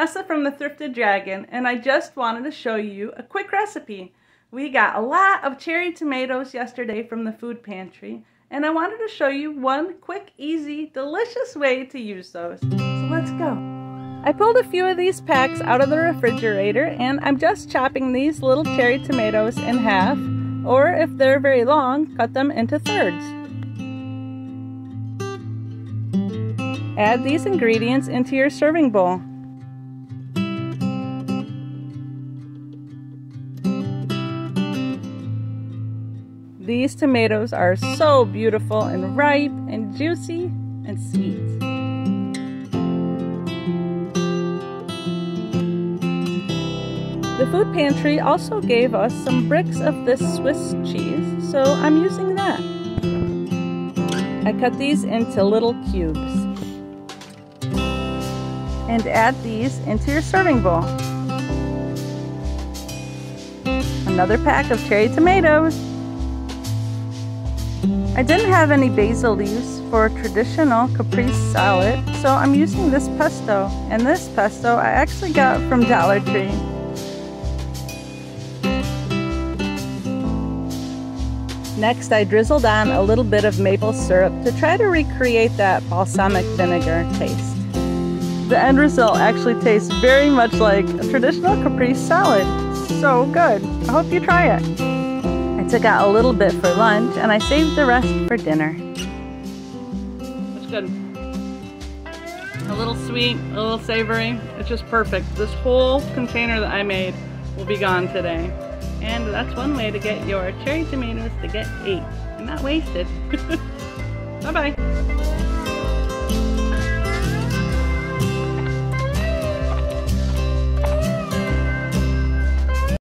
Vanessa from the Thrifted Dragon, and I just wanted to show you a quick recipe. We got a lot of cherry tomatoes yesterday from the food pantry, and I wanted to show you one quick, easy, delicious way to use those. So let's go. I pulled a few of these packs out of the refrigerator, and I'm just chopping these little cherry tomatoes in half, or if they're very long, cut them into thirds. Add these ingredients into your serving bowl. These tomatoes are so beautiful and ripe and juicy and sweet. The food pantry also gave us some bricks of this Swiss cheese, so I'm using that. I cut these into little cubes. And add these into your serving bowl. Another pack of cherry tomatoes. I didn't have any basil leaves for traditional caprese salad, so I'm using this pesto. And this pesto I actually got from Dollar Tree. Next, I drizzled on a little bit of maple syrup to try to recreate that balsamic vinegar taste. The end result actually tastes very much like a traditional caprese salad. So good. I hope you try it. I took out a little bit for lunch and I saved the rest for dinner. It's good. A little sweet, a little savory. It's just perfect. This whole container that I made will be gone today. And that's one way to get your cherry tomatoes to get ate and not wasted. Bye-bye.